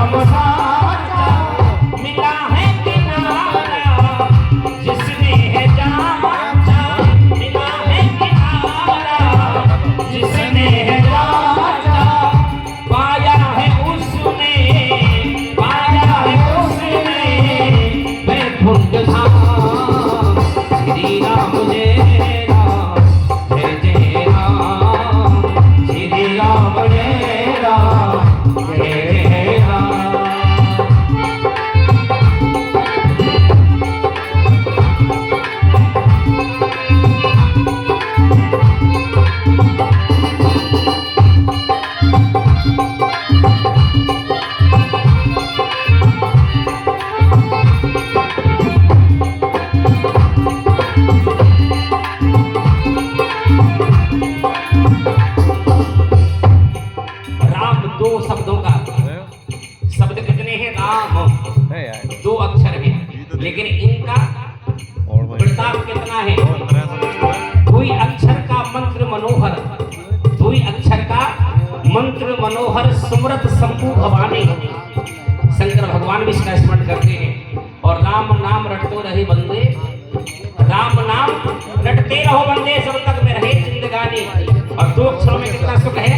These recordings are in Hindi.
राम साचा मिला है किनारा जिसने है जाचा, मिला है किनारा जिसने है जाचा, पाया है उसने वैकुंठ धाम। श्री राम जय राम जय जय राम, श्री राम जय राम जय राम। दो शब्दों का शब्द कितने हैं? राम दो अक्षर हैं, लेकिन इनका प्रताप कितना है? दुई अक्षर का मंत्र मनोहर, दुई अक्षर का मंत्र मनोहर सुमरत शंभु भवानी। शंकर भगवान भी इसका स्मरण करते हैं। और राम नाम रटते रहे बंदे, राम नाम रटते रहो बंदे जब तक में रहे जिंदगानी। और दो अक्षरों में कितना सुख है?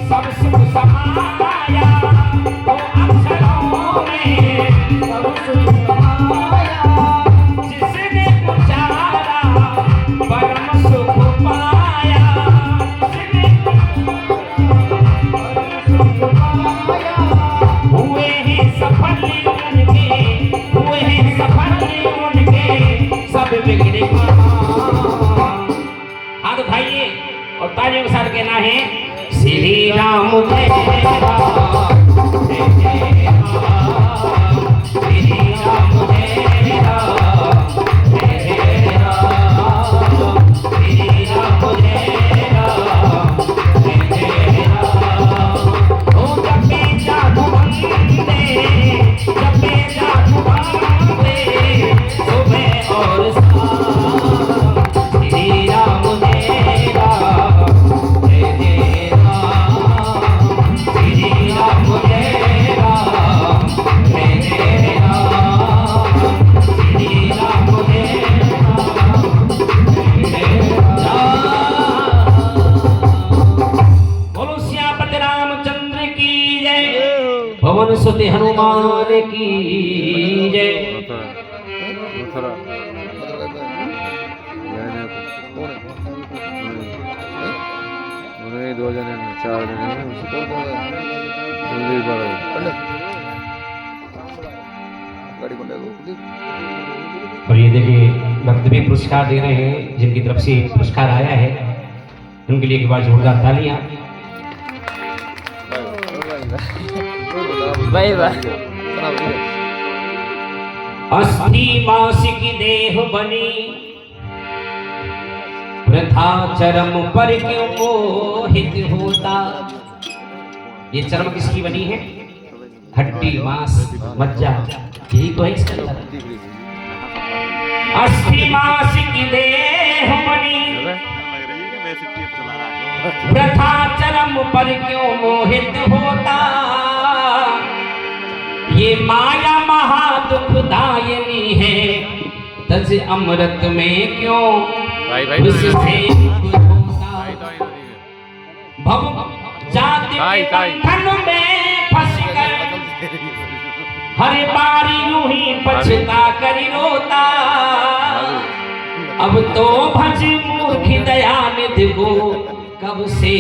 सब सुख समाया, तो अक्षरों में सब सुख समाया, जिसने उचारा परम सुख पाया, जिसने परम सुख पाया। हुए हैं सफल उनके, हुए हैं सफल उनके सब बिगड़े काम। हाथ उठाइए और तालियों के साथ कहना है श्री राम जय राम जय जय राम, श्री राम जय राम जय जय राम, श्री राम जय राम जय जय राम। ओ जपे जादू बंदे, जपे जादू बंदे सुबह और शाम, श्री राम जय राम जय जय राम, श्री राम जय राम जय जय राम, श्री राम जय राम जय जय राम। बोलो सियापति रामचंद्र की जय, पवन सुत हनुमान की जय। और ये देखिए भक्त भी पुरस्कार दे रहे हैं, जिनकी तरफ से पुरस्कार आया है उनके लिए एक बार जोरदार तालियां। अस्थि मासिक देह बनी, वृथा चरम पर क्यों मोहित होता। ये चरम किसकी बनी है? हड्डी मांस मज्जा, यही तो है इसका अंदर। अस्थि मासिक देह बनी, वृथा चरम पर क्यों मोहित होता। ये माया महा दुखदायिनी है, तज अमृत में क्यों उससे भव जाति के बंधन में फंसकर हर बारी यूं ही पछता कर रोता। अब तो भज मूर्ख दयानिधि को, कब से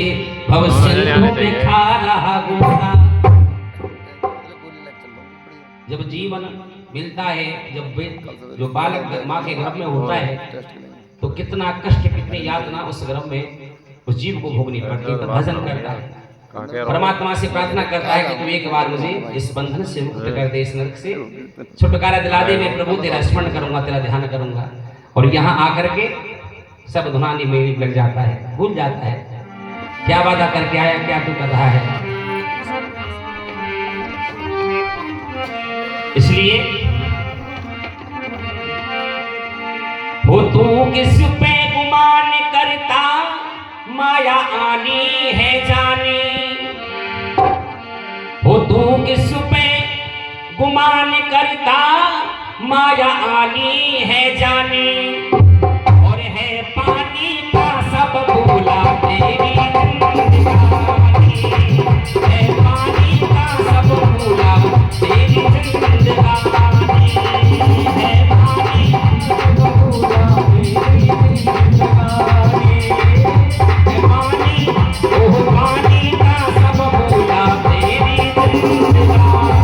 भव सिंधु में खा रहा गोता। जब जीवन मिलता है, जब जो बालक माँ के गर्भ में होता है, तो कितना कष्ट कितनी यातना उस गर्भ में उस जीव को भोगनी पड़ती है। तो भजन करता है, परमात्मा से प्रार्थना करता है कि तू एक बार मुझे इस बंधन से मुक्त कर दे, इस नरक से छुटकारा दिला दे। मैं प्रभु तेरा स्मरण करूंगा, तेरा ध्यान करूंगा। और यहाँ आकर के सब धुनानी में लग जाता है, भूल जाता है क्या वादा करके आया, क्या तू कर रहा है। इसलिए हो तू किस पे गुमान करता, माया आनी है जानी। करता माया आनी है जानी, और है पानी का सब भूला तेरी जिंदगानी, है पानी का सब भूला तेरी जिंदगानी, है पानी सब भूला तेरी जिंदगानी, है पानी ओह पानी का सब भूला तेरी जिंदगानी,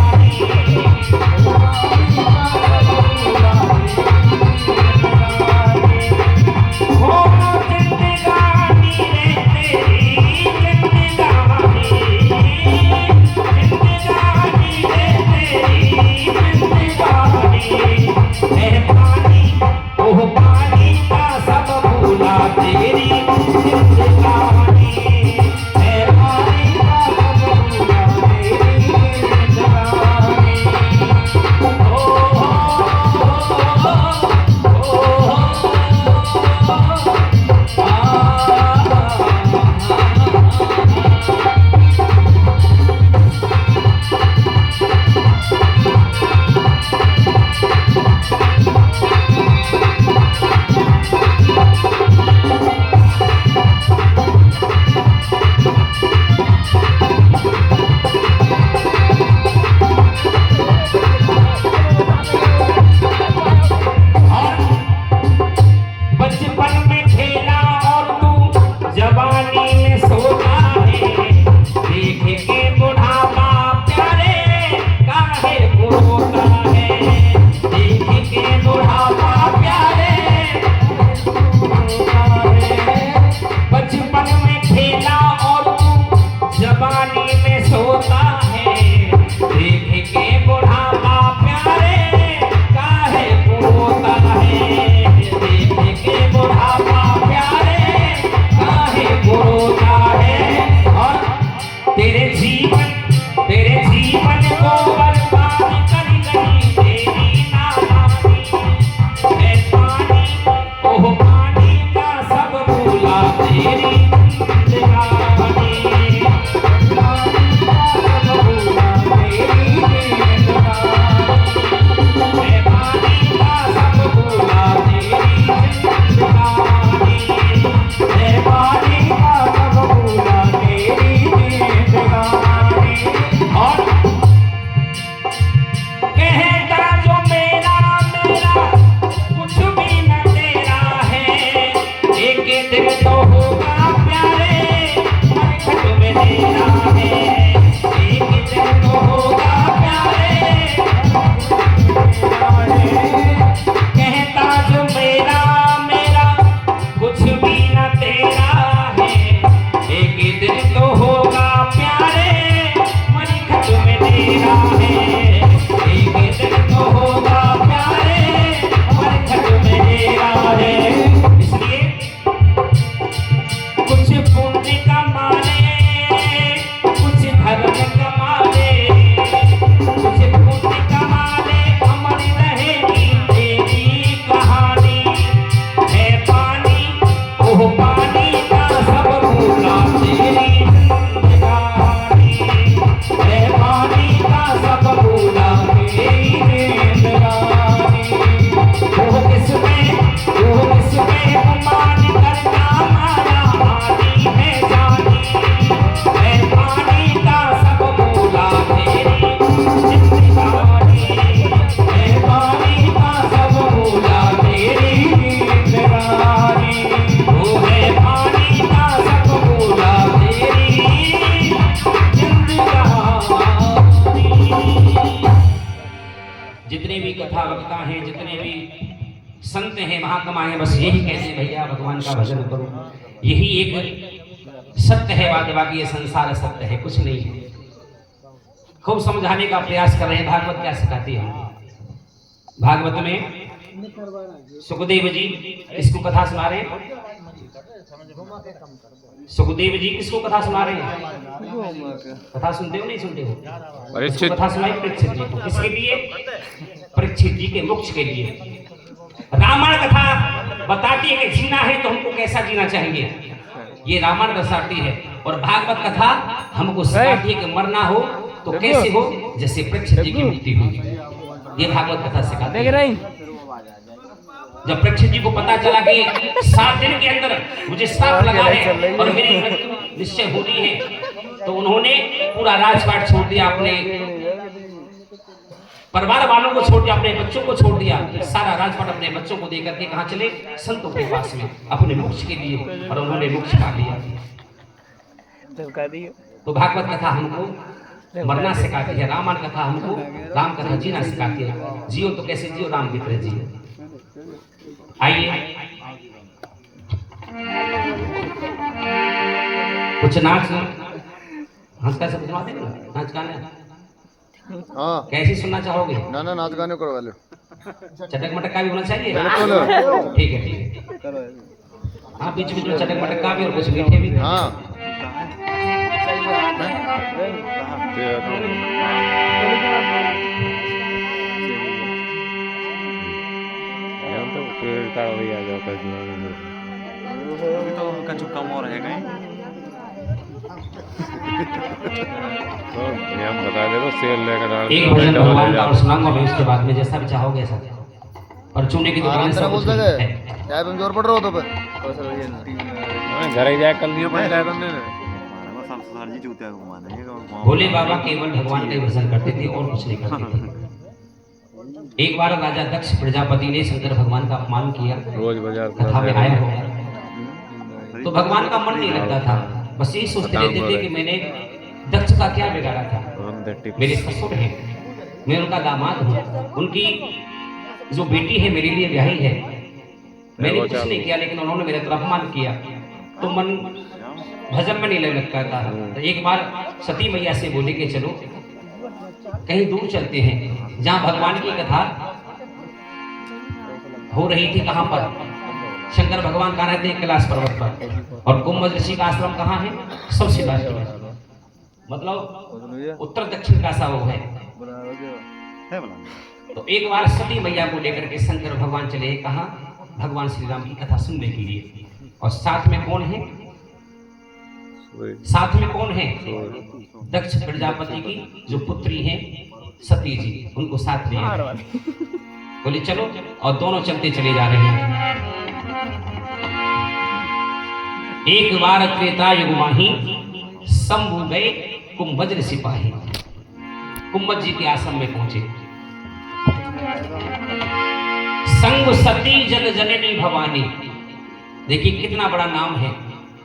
संत हैं महात्मा बस यही कहते हैं भैया भगवान का भजन करो, यही एक सत्य है। बाकी ये संसार सत्य है, कुछ नहीं है। खूब समझाने का प्रयास कर रहे हैं। भागवत क्या सिखाती है? भागवत में सुखदेव जी इसको कथा सुना रहे हैं। सुखदेव जी किसको कथा सुना रहे हैं? कथा सुनते हो नहीं सुनते हो? कथा सुनाई परीक्षित जी को। किसके लिए? परीक्षित जी के मोक्ष के लिए। रामायण कथा बताती है कि जीना है तो हमको कैसा जीना चाहिए, ये रामायण दर्शाती है। और भागवत कथा हमको सिखाती है कि मरना हो तो कैसे हो, जैसे परीक्षित जी की मृत्यु हुई। ये भागवत कथा सिखाते हैं। जब परीक्षित जी को पता चला कि 7 दिन के अंदर मुझे श्राप लगा है और मेरी मृत्यु निश्चय होनी है, तो उन्होंने पूरा राजपाट छोड़ दिया, अपने परिवार वालों को छोड़ दिया, अपने बच्चों को छोड़ दिया, सारा राजपाट अपने बच्चों को देकर के कहाँ चले? संतों के पास में अपने मोक्ष के लिए, और उन्होंने मोक्ष पा लिया। तो भागवत कथा हमको मरना सिखाती है, रामायण कथा हमको राम कथा जीना सिखाती है। जियो तो कैसे जियो, राम की तरह जियो। आइए कुछ नाच हंस कैसे सुना देंगे? नाच गाने हाँ कैसे सुनना चाहोगे? ना ना नाच गाने करवा लो। चटक मटक का भी होना चाहिए। बिल्कुल ठीक है ठीक है। हाँ बीच बीच में चटक मटक का भी और कुछ मीठे भी। हाँ तो उनका जो कम और रहेगा हम बता दे तो सेल लेकर एक भजन भगवान का और सुनाऊंगा मैं, उसके बाद में जैसा भी चाहोगे ऐसा। और चूने की दुकान आराम से से बोल सके क्या तुम जोर पड़ रहे हो तो पे घर ही जाए कल नहीं पंचायत ने जी जूते घुमाने भोले बाबा केवल भगवान का ही भजन करते थे और कुछ नहीं करते थे। एक बार राजा दक्ष प्रजापति ने शंकर भगवान का अपमान किया, रोज बाजार कथा में आया होगा, तो भगवान का मन नहीं लगता था। बस यही सोचते रहते थे कि मैंने दक्ष का क्या बिगाड़ा था, मेरे ससुर हैं, मैं उनका दामाद हूँ, उनकी जो बेटी है मेरे लिए ब्याही है, मैंने कुछ नहीं किया, लेकिन उन्होंने मेरे तरफ अपमान किया, तो मन भजन में नहीं लगता था। तो एक बार सती मैया से बोले कि चलो कहीं दूर चलते हैं, जहाँ भगवान की कथा हो रही थी। कहाँ पर? शंकर भगवान कहाँ रहते हैं? कैलाश पर्वत पर। और कुंभ ऋषि का आश्रम कहाँ है? सबसे लास्ट में, मतलब उत्तर दक्षिण का सा वो है। तो एक बार सती मैया को लेकर के शंकर भगवान चले कहाँ? भगवान श्री राम की कथा सुनने के लिए। और साथ में कौन है? साथ में कौन है? दक्ष प्रजापति की जो पुत्री हैं सती जी, उनको साथ लिया। बोले चलो, और दोनों चलते चले जा रहे हैं। एक बार त्रेता युग माही शंभु गए कुंभज सिपाही। कुंभज जी के आश्रम में पहुंचे। संग सती जग जननी भवानी, देखिए कितना बड़ा नाम है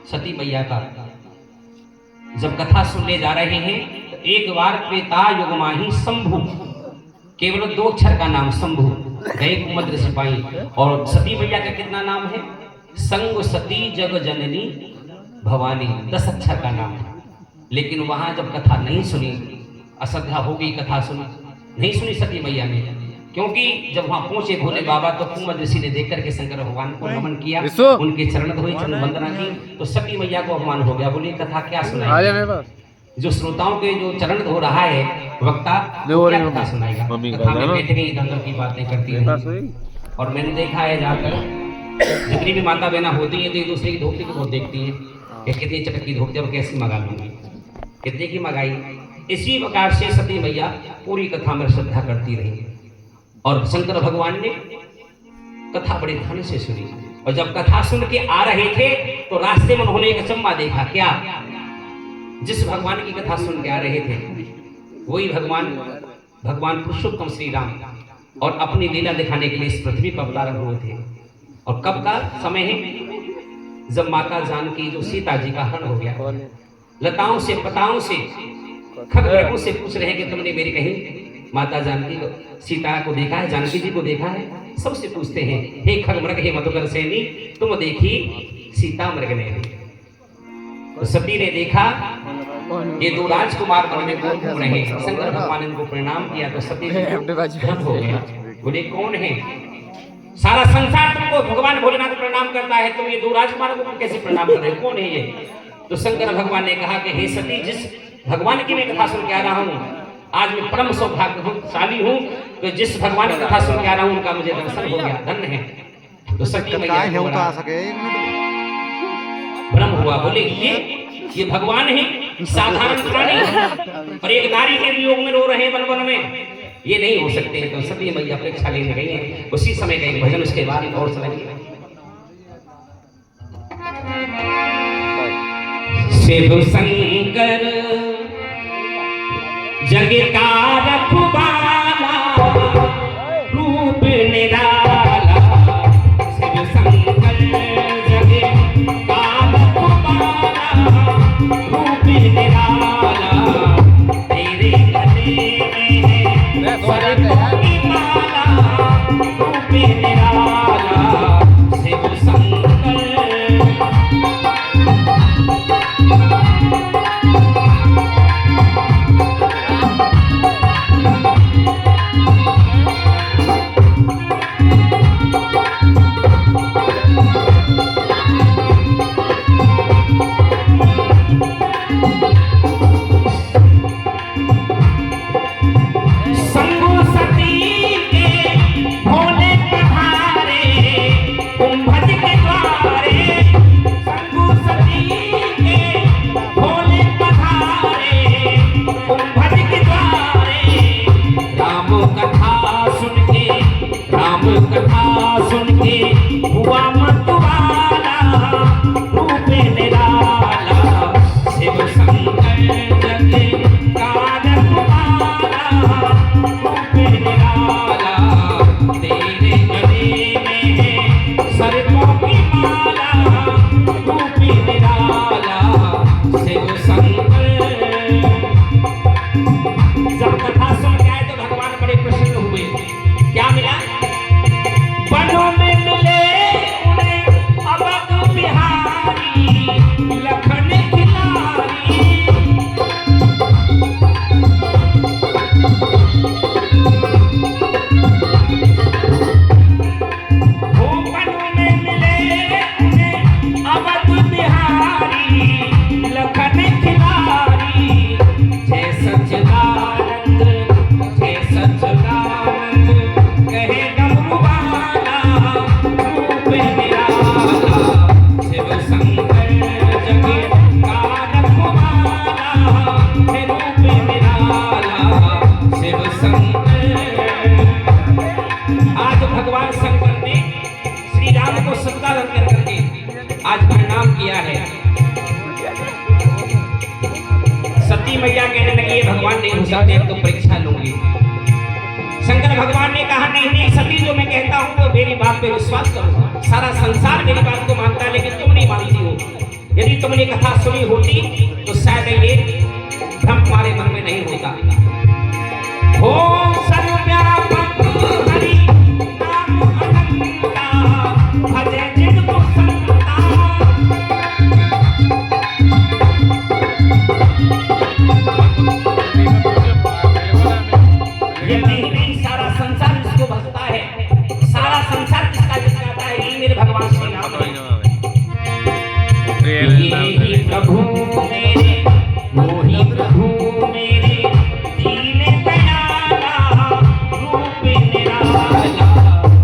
सती मैया का। जब कथा सुनने जा रहे हैं तो एक बार त्रेता युग माही शंभु, केवल 2 अक्षर का नाम शंभु गए कुंभज सिपाही। और सती मैया का कितना नाम है? संग सती जग जननी भवानी, 10 अक्षर का नाम है। लेकिन वहां जब कथा नहीं सुनी, अश्रद्धा हो गई, कथा सुनी नहीं सुनी सती मैया ने, क्योंकि जब वहां पहुंचे भोले बाबा तो कुंभ ऋषि ने देख करके शंकर भगवान को नमन किया, उनके चरण धोए, चरण वंदना की, तो सती मैया को अपमान हो गया। बोली कथा क्या सुनाएगा? जो श्रोताओं के जो चरण धो रहा है वक्ता, क्या कथा सुनाएगा? कथा में बैठ गई इधर की बातें करती रही। और मैंने देखा है जाकर जितनी भी माता बहना होती है तो एक दूसरे की धोती को बहुत देखती है कि कितनी चटक की धोती और कैसी मंगा लूंगी, कितने की मंगाई। इसी प्रकार से सती मैया पूरी कथा में श्रद्धा करती रही। और शंकर भगवान ने कथा बड़े ध्यान से सुनी। और जब कथा सुन के आ रहे थे तो रास्ते में उन्होंने एक अचंबा देखा। क्या? जिस भगवान की कथा सुन के आ रहे थे वही भगवान पुरुषोत्तम श्री राम, और अपनी लीला दिखाने के लिए इस पृथ्वी पर अवतार हुए थे। और कब का समय है? जब माता जानकी जो सीता जी का हरण हो गया, लताओं से पताओं से खगों से पूछ रहे कि तुमने मेरी कहीं माता जानकी को, सीता को देखा है? जानकी जी को देखा है? सबसे पूछते हैं, हे खगमृग हे मधुकर सैनी, तुम देखी सीता मृग ने? तो सती ने देखा ये 2 राजकुमार वन में घूम रहे हैं। शंकर भगवान ने इनको प्रणाम किया तो सती जी हो गया। बोले कौन है? सारा संसार तुमको भगवान भोलेनाथ प्रणाम करता है, तुम ये 2 राजकुमारों को कैसे प्रणाम कर रहे हो? कौन है ये? तो शंकर भगवान ने कहा कि हे सती, जिस भगवान की मैं कथा सुन के आ रहा हूँ, आज मैं परम सौभाग्यशाली हूँ कि जिस भगवान की कथा सुन के आ रहा हूँ उनका मुझे दर्शन हो गया, धन्य है। तो सती मैया भ्रम हुआ। बोले ये भगवान है साधारण प्राणी, और एक नारी के वियोग में रो रहे हैं वन वन में, ये नहीं हो सकते। तो सती मैया परीक्षा लेने गई है। उसी समय का एक भजन, उसके बाद और समझिए। शिव शंकर जग का रखवाला, रूप निराला। शिव शंकर जग का रखवाला, रूप निराला। तेरे गले में है सरकों की माला, रूप निराला। शिव शंकर आज प्रणाम किया है। सती मैया कहने लगी भगवान नहीं हो सकते, तो परीक्षा लूंगी। शंकर भगवान ने कहा नहीं नहीं सती, जो मैं कहता हूँ तो मेरी बात पे विश्वास करो। सारा संसार मेरी बात को मानता है, लेकिन तुम नहीं मानती हो। यदि तुमने कथा सुनी होती तो शायद ये भ्रम तुम्हारे मन में नहीं होता। ओम सर्वव्यापक हरि नाम अनंता, भजे जिन को संता। ये नहीं सारा संसार जिसको भजता है, सारा संसार जिसका जिसका है, ये मेरे भगवान श्री राम है। ये ही प्रभु मेरे, वो ही प्रभु मेरे, दीन दयाला, रूप निराला।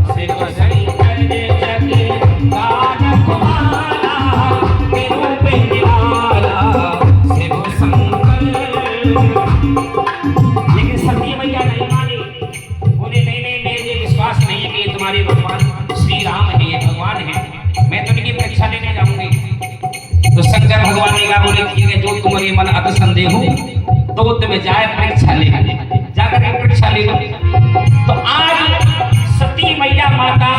शिव शंकर जग का रखवाला, रूप निराला। शिव शंकर। लेकिन सती मैया नहीं मानी, बोले नहीं नहीं मेरे विश्वास नहीं है कि ये तुम्हारे भगवान श्री राम है, ये भगवान है, मैं तो इनकी परीक्षा लेने जाऊंगी। तो शंकर भगवान ने कहा बोले ठीक है, जो तुम्हारे मन अत संदेह हो तो तुम्हें जाए परीक्षा ले, जाकर के परीक्षा ले। तो आज सती मैया माता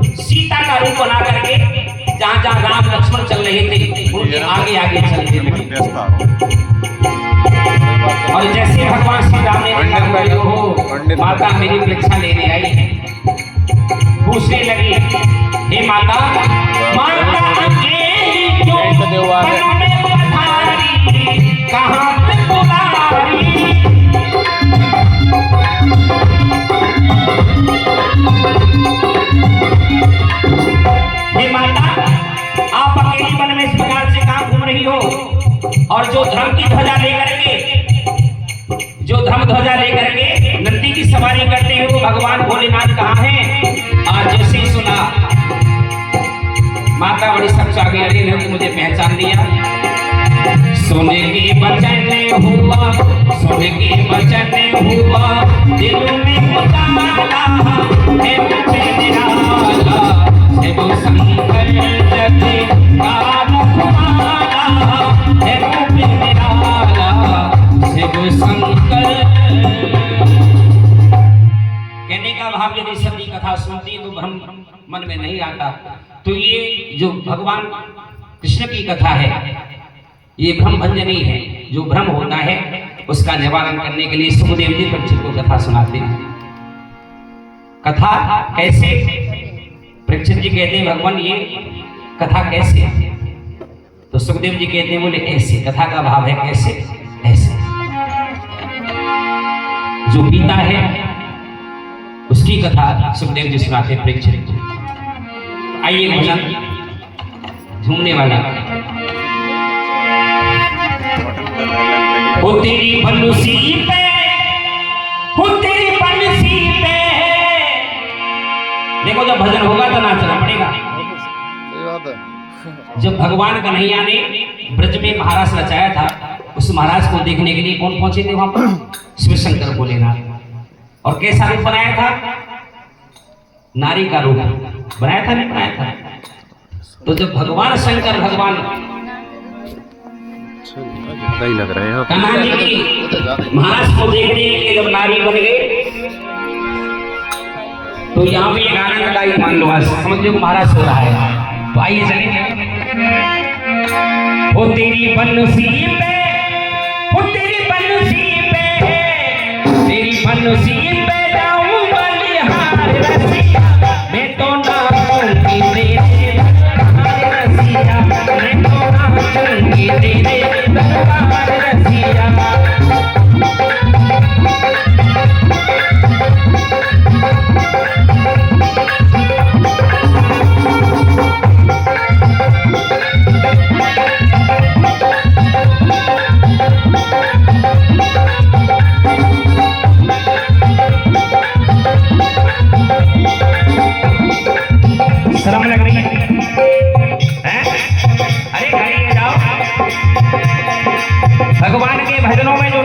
सीता का रूप बना करके जहाँ जहाँ राम लक्ष्मण चल रहे थे उनके आगे आगे चलते लगे। और जैसे भगवान श्री राम ने देखा हो माता मेरी परीक्षा लेने आई है, पूछने लगी हे माता, माता कहाँ पे बुलारी? हे माता, आप अकेली वन में इस प्रकार से कहाँ घूम रही हो? और जो धर्म की ध्वजा लेकर के, जो धर्म ध्वजा लेकर के नंदी की सवारी करते हो, भगवान भोलेनाथ कहाँ हैं? आज जैसे सुना माता बड़ी सच्चा गहरी ने मुझे पहचान लिया। सोने के बचन हुआ, सोने के बचन हुआ, दिल मन में नहीं आता, तो ये जो भगवान कृष्ण की कथा है ये भ्रम भंजनी है। जो भ्रम होता है उसका निवारण करने के लिए सुखदेव जी परीक्षित को कथा सुनाते हैं। कथा कैसे? परीक्षित जी कहते हैं भगवान ये कथा कैसे? तो सुखदेव जी कहते हैं बोले ऐसे। कथा का भाव है कैसे? ऐसे। जो पीता है उसकी कथा सुखदेव जी सुनाते हैं परीक्षित को। आइए भजन झूमने वाला। हो तेरी बंसी पे, हो तेरी बंसी पे। देखो जब भजन होगा तो नाचना पड़ेगा। सही बात है। जब भगवान कन्हैया ने ब्रज में महाराज रचाया था, उस महाराज को देखने के लिए कौन पहुंचे थे वहां पर? शिव शंकर भोलेनाथ। और कैसा रूप बनाया था? नारी का रूप बनाया था, नहीं बनाया था? तो जब भगवान शंकर भगवान सही लग रहे हैं कन्हैया जी की महाराज को देखने के लिए जब नारी बन गए, तो यहाँ पे एक आनंददायी मान लो, समझ लो महाराज सो रहा है। तो आइए चलेंगे। ओ तेरी बंसी पे, ओ तेरी बंसी पे, तेरी बंसी पे जाऊं बलिहार रसिया, मैं तो नाचूंगी तेरे दरबार रसिया, मैं तो नाचूंगी तेरे दरबार रसिया। शर्म लग रही है? अरे घर जाओ। भगवान के भजनों में जो